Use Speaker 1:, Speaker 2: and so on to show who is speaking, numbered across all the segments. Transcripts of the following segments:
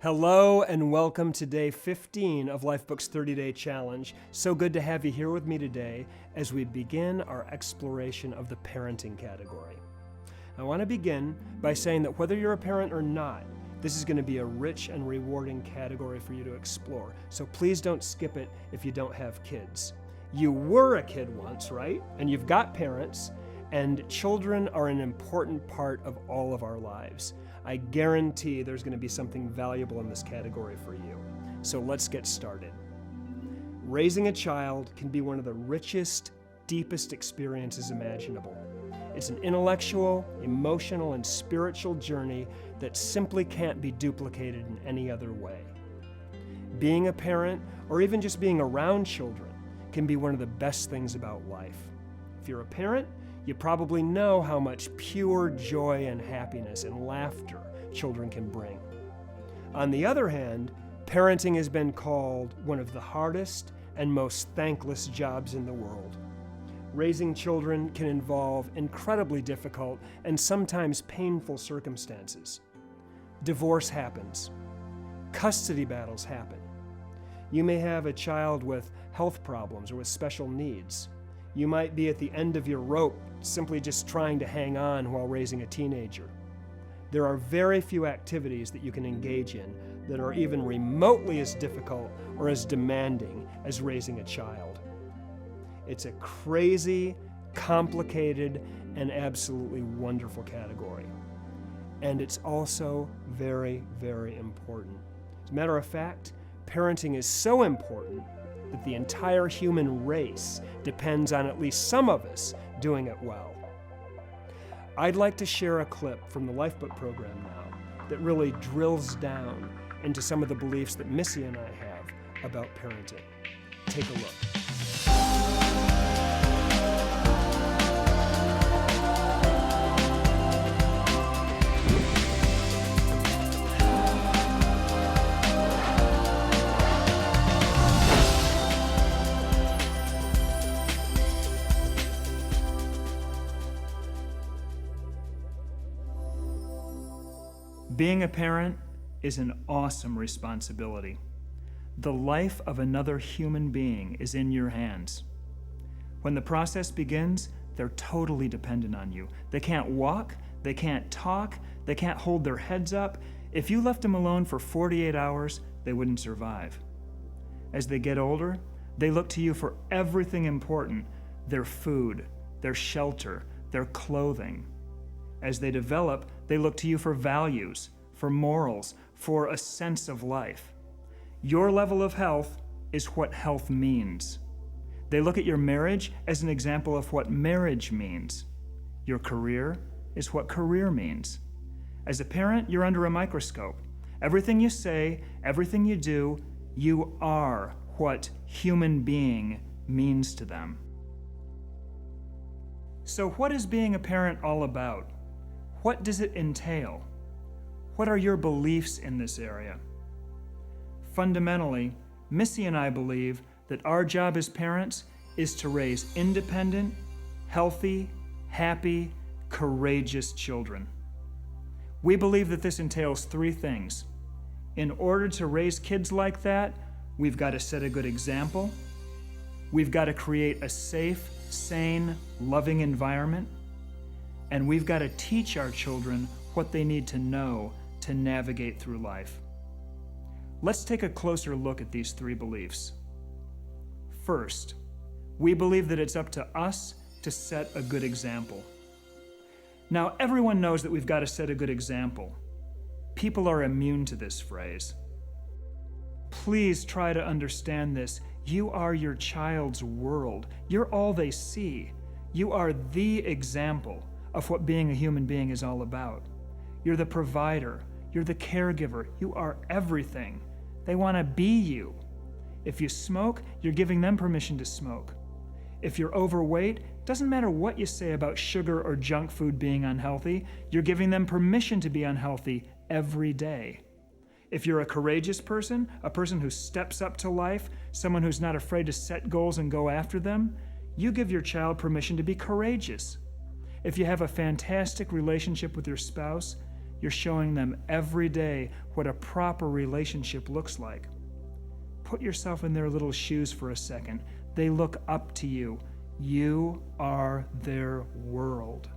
Speaker 1: Hello and welcome to day 15 of Lifebook's 30-Day Challenge. So good to have you here with me today as we begin our exploration of the parenting category. I want to begin by saying that whether you're a parent or not, this is going to be a rich and rewarding category for you to explore. So please don't skip it if you don't have kids. You were a kid once, right? And you've got parents, and children are an important part of all of our lives. I guarantee there's going to be something valuable in this category for you. So let's get started. Raising a child can be one of the richest, deepest experiences imaginable. It's an intellectual, emotional, and spiritual journey that simply can't be duplicated in any other way. Being a parent, or even just being around children, can be one of the best things about life. If you're a parent, you probably know how much pure joy and happiness and laughter children can bring. On the other hand, parenting has been called one of the hardest and most thankless jobs in the world. Raising children can involve incredibly difficult and sometimes painful circumstances. Divorce happens. Custody battles happen. You may have a child with health problems or with special needs. You might be at the end of your rope, simply just trying to hang on while raising a teenager. There are very few activities that you can engage in that are even remotely as difficult or as demanding as raising a child. It's a crazy, complicated, and absolutely wonderful category. And it's also very, very important. As a matter of fact, parenting is so important that the entire human race depends on at least some of us doing it well. I'd like to share a clip from the Lifebook program now that really drills down into some of the beliefs that Missy and I have about parenting. Take a look.
Speaker 2: Being a parent is an awesome responsibility. The life of another human being is in your hands. When the process begins, they're totally dependent on you. They can't walk, they can't talk, they can't hold their heads up. If you left them alone for 48 hours, they wouldn't survive. As they get older, they look to you for everything important: their food, their shelter, their clothing. As they develop, they look to you for values, for morals, for a sense of life. Your level of health is what health means. They look at your marriage as an example of what marriage means. Your career is what career means. As a parent, you're under a microscope. Everything you say, everything you do, you are what human being means to them. So what is being a parent all about? What does it entail? What are your beliefs in this area? Fundamentally, Missy and I believe that our job as parents is to raise independent, healthy, happy, courageous children. We believe that this entails three things. In order to raise kids like that, we've got to set a good example. We've got to create a safe, sane, loving environment. And we've got to teach our children what they need to know to navigate through life. Let's take a closer look at these three beliefs. First, we believe that it's up to us to set a good example. Now, everyone knows that we've got to set a good example. People are immune to this phrase. Please try to understand this. You are your child's world. You're all they see. You are the example of what being a human being is all about. You're the provider, you're the caregiver, you are everything. They want to be you. If you smoke, you're giving them permission to smoke. If you're overweight, doesn't matter what you say about sugar or junk food being unhealthy, you're giving them permission to be unhealthy every day. If you're a courageous person, a person who steps up to life, someone who's not afraid to set goals and go after them, you give your child permission to be courageous. If you have a fantastic relationship with your spouse, you're showing them every day what a proper relationship looks like. Put yourself in their little shoes for a second. They look up to you. You are their world.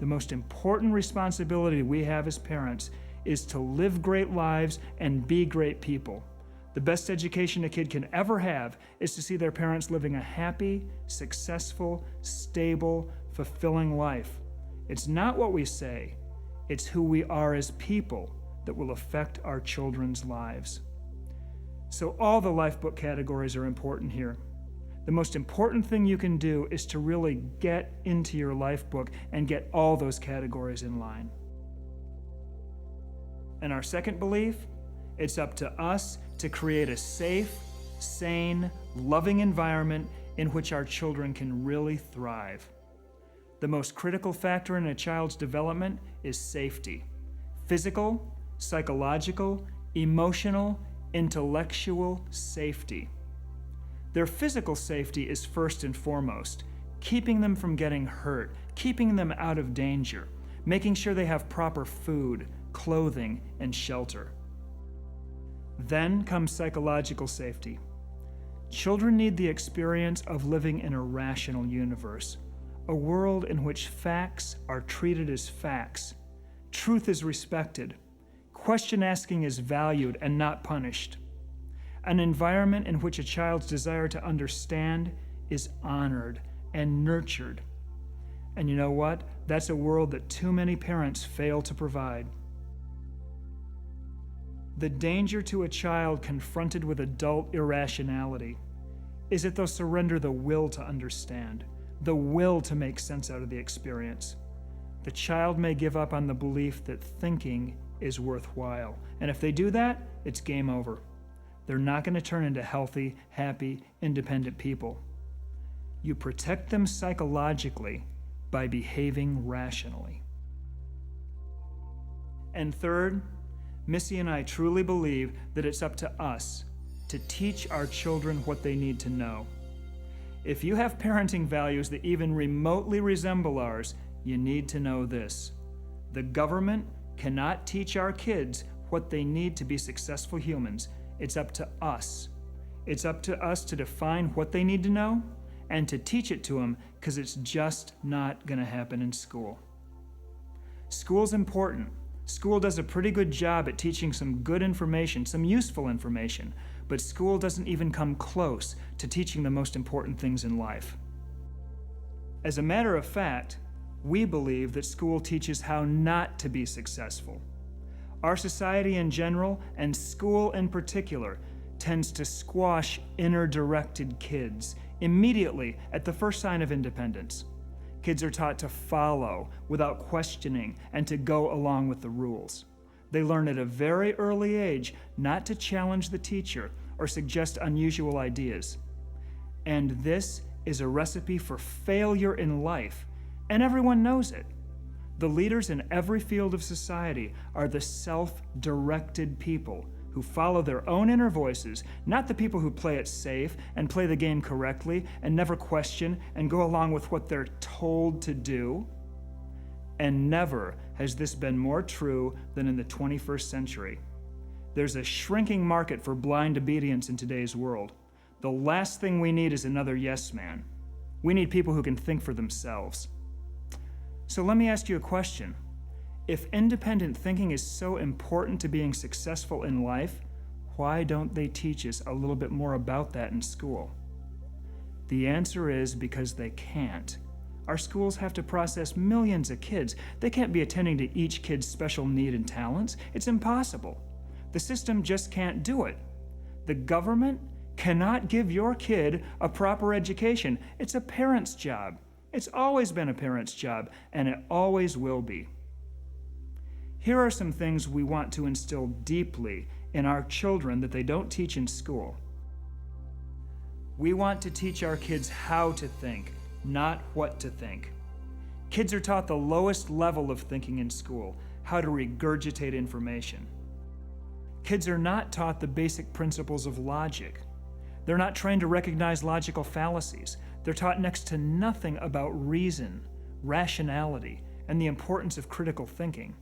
Speaker 2: The most important responsibility we have as parents is to live great lives and be great people. The best education a kid can ever have is to see their parents living a happy, successful, stable, fulfilling life. It's not what we say, it's who we are as people that will affect our children's lives. So all the Lifebook categories are important here. The most important thing you can do is to really get into your Lifebook and get all those categories in line. And our second belief, it's up to us to create a safe, sane, loving environment in which our children can really thrive. The most critical factor in a child's development is safety. Physical, psychological, emotional, intellectual safety. Their physical safety is first and foremost, keeping them from getting hurt, keeping them out of danger, making sure they have proper food, clothing, and shelter. Then comes psychological safety. Children need the experience of living in a rational universe, a world in which facts are treated as facts, truth is respected, question asking is valued and not punished, an environment in which a child's desire to understand is honored and nurtured. And you know what? That's a world that too many parents fail to provide. The danger to a child confronted with adult irrationality is that they'll surrender the will to understand, the will to make sense out of the experience. The child may give up on the belief that thinking is worthwhile. And if they do that, it's game over. They're not going to turn into healthy, happy, independent people. You protect them psychologically by behaving rationally. And third, Missy and I truly believe that it's up to us to teach our children what they need to know. If you have parenting values that even remotely resemble ours, you need to know this. The government cannot teach our kids what they need to be successful humans. It's up to us. It's up to us to define what they need to know and to teach it to them, because it's just not going to happen in school. School's important. School does a pretty good job at teaching some good information, some useful information, but school doesn't even come close to teaching the most important things in life. As a matter of fact, we believe that school teaches how not to be successful. Our society in general, and school in particular, tends to squash inner-directed kids immediately at the first sign of independence. Kids are taught to follow without questioning and to go along with the rules. They learn at a very early age not to challenge the teacher or suggest unusual ideas. And this is a recipe for failure in life, and everyone knows it. The leaders in every field of society are the self-directed people who follow their own inner voices, not the people who play it safe and play the game correctly and never question and go along with what they're told to do. And never has this been more true than in the 21st century. There's a shrinking market for blind obedience in today's world. The last thing we need is another yes man. We need people who can think for themselves. So let me ask you a question. If independent thinking is so important to being successful in life, why don't they teach us a little bit more about that in school? The answer is because they can't. Our schools have to process millions of kids. They can't be attending to each kid's special need and talents. It's impossible. The system just can't do it. The government cannot give your kid a proper education. It's a parent's job. It's always been a parent's job, and it always will be. Here are some things we want to instill deeply in our children that they don't teach in school. We want to teach our kids how to think, not what to think. Kids are taught the lowest level of thinking in school, how to regurgitate information. Kids are not taught the basic principles of logic. They're not trained to recognize logical fallacies. They're taught next to nothing about reason, rationality, and the importance of critical thinking.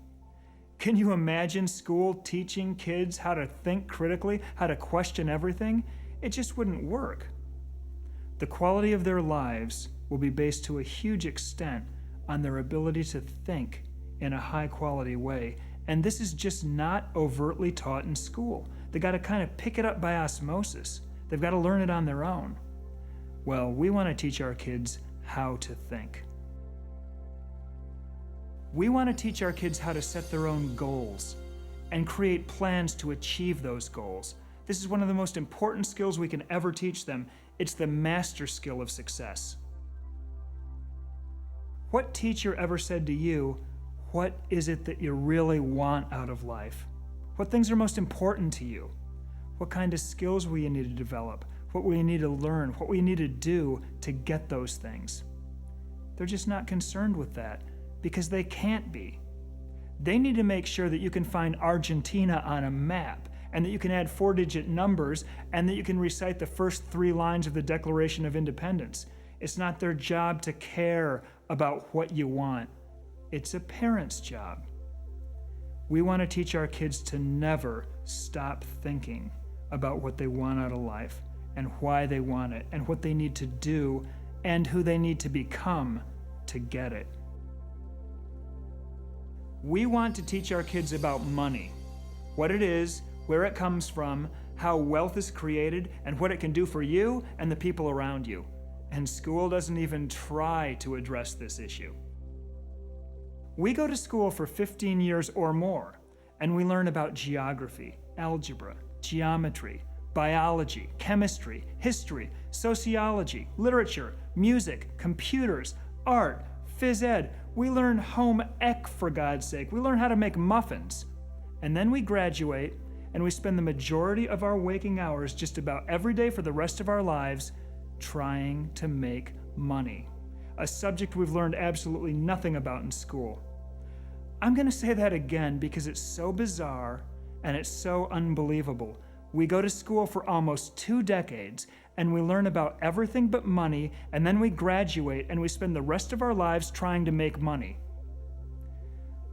Speaker 2: Can you imagine school teaching kids how to think critically, how to question everything? It just wouldn't work. The quality of their lives will be based to a huge extent on their ability to think in a high-quality way. And this is just not overtly taught in school. They got to kind of pick it up by osmosis. They've got to learn it on their own. Well, we want to teach our kids how to think. We want to teach our kids how to set their own goals and create plans to achieve those goals. This is one of the most important skills we can ever teach them. It's the master skill of success. What teacher ever said to you, what is it that you really want out of life? What things are most important to you? What kind of skills will you need to develop? What will you need to learn? What will you need to do to get those things? They're just not concerned with that because they can't be. They need to make sure that you can find Argentina on a map and that you can add 4-digit numbers and that you can recite the first 3 lines of the Declaration of Independence. It's not their job to care about what you want. It's a parent's job. We want to teach our kids to never stop thinking about what they want out of life and why they want it and what they need to do and who they need to become to get it. We want to teach our kids about money, what it is, where it comes from, how wealth is created, and what it can do for you and the people around you. And school doesn't even try to address this issue. We go to school for 15 years or more, and we learn about geography, algebra, geometry, biology, chemistry, history, sociology, literature, music, computers, art, phys ed. We learn home ec, for God's sake. We learn how to make muffins. And then we graduate, and we spend the majority of our waking hours just about every day for the rest of our lives trying to make money, a subject we've learned absolutely nothing about in school. I'm going to say that again because it's so bizarre and it's so unbelievable. We go to school for almost 2 decades and we learn about everything but money, and then we graduate and we spend the rest of our lives trying to make money.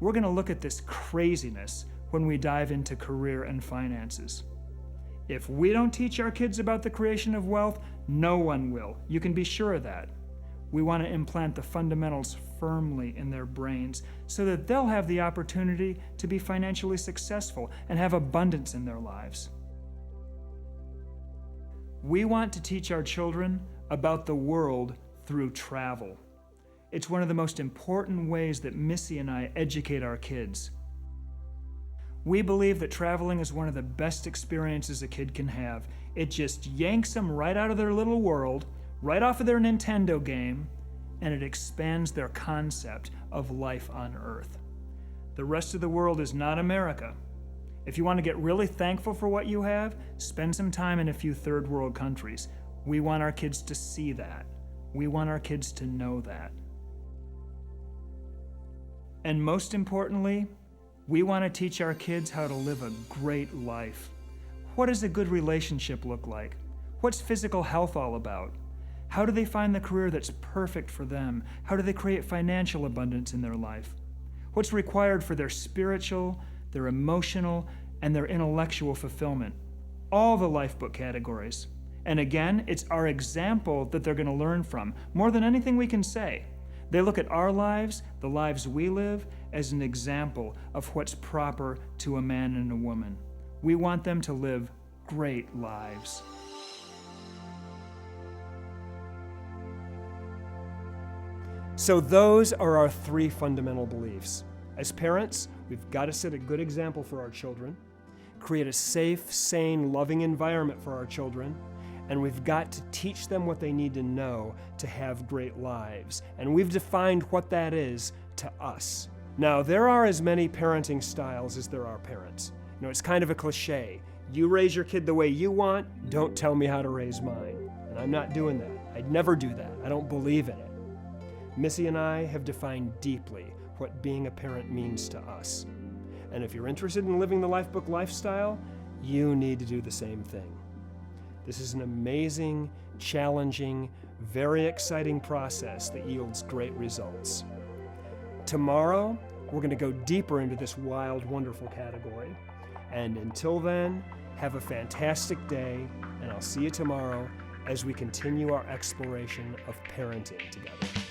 Speaker 2: We're going to look at this craziness when we dive into career and finances. If we don't teach our kids about the creation of wealth, no one will. You can be sure of that. We want to implant the fundamentals firmly in their brains so that they'll have the opportunity to be financially successful and have abundance in their lives. We want to teach our children about the world through travel. It's one of the most important ways that Missy and I educate our kids. We believe that traveling is one of the best experiences a kid can have. It just yanks them right out of their little world, right off of their Nintendo game, and it expands their concept of life on Earth. The rest of the world is not America. If you want to get really thankful for what you have, spend some time in a few third world countries. We want our kids to see that. We want our kids to know that. And most importantly, we want to teach our kids how to live a great life. What does a good relationship look like? What's physical health all about? How do they find the career that's perfect for them? How do they create financial abundance in their life? What's required for their spiritual, their emotional, and their intellectual fulfillment? All the Lifebook categories. And again, it's our example that they're going to learn from, more than anything we can say. They look at our lives, the lives we live, as an example of what's proper to a man and a woman. We want them to live great lives.
Speaker 1: So those are our 3 fundamental beliefs. As parents, we've got to set a good example for our children, create a safe, sane, loving environment for our children, and we've got to teach them what they need to know to have great lives. And we've defined what that is to us. Now, there are as many parenting styles as there are parents. You know, it's kind of a cliche. You raise your kid the way you want, don't tell me how to raise mine. And I'm not doing that. I'd never do that. I don't believe in it. Missy and I have defined deeply what being a parent means to us. And if you're interested in living the Lifebook lifestyle, you need to do the same thing. This is an amazing, challenging, very exciting process that yields great results. Tomorrow, we're going to go deeper into this wild, wonderful category. And until then, have a fantastic day, and I'll see you tomorrow as we continue our exploration of parenting together.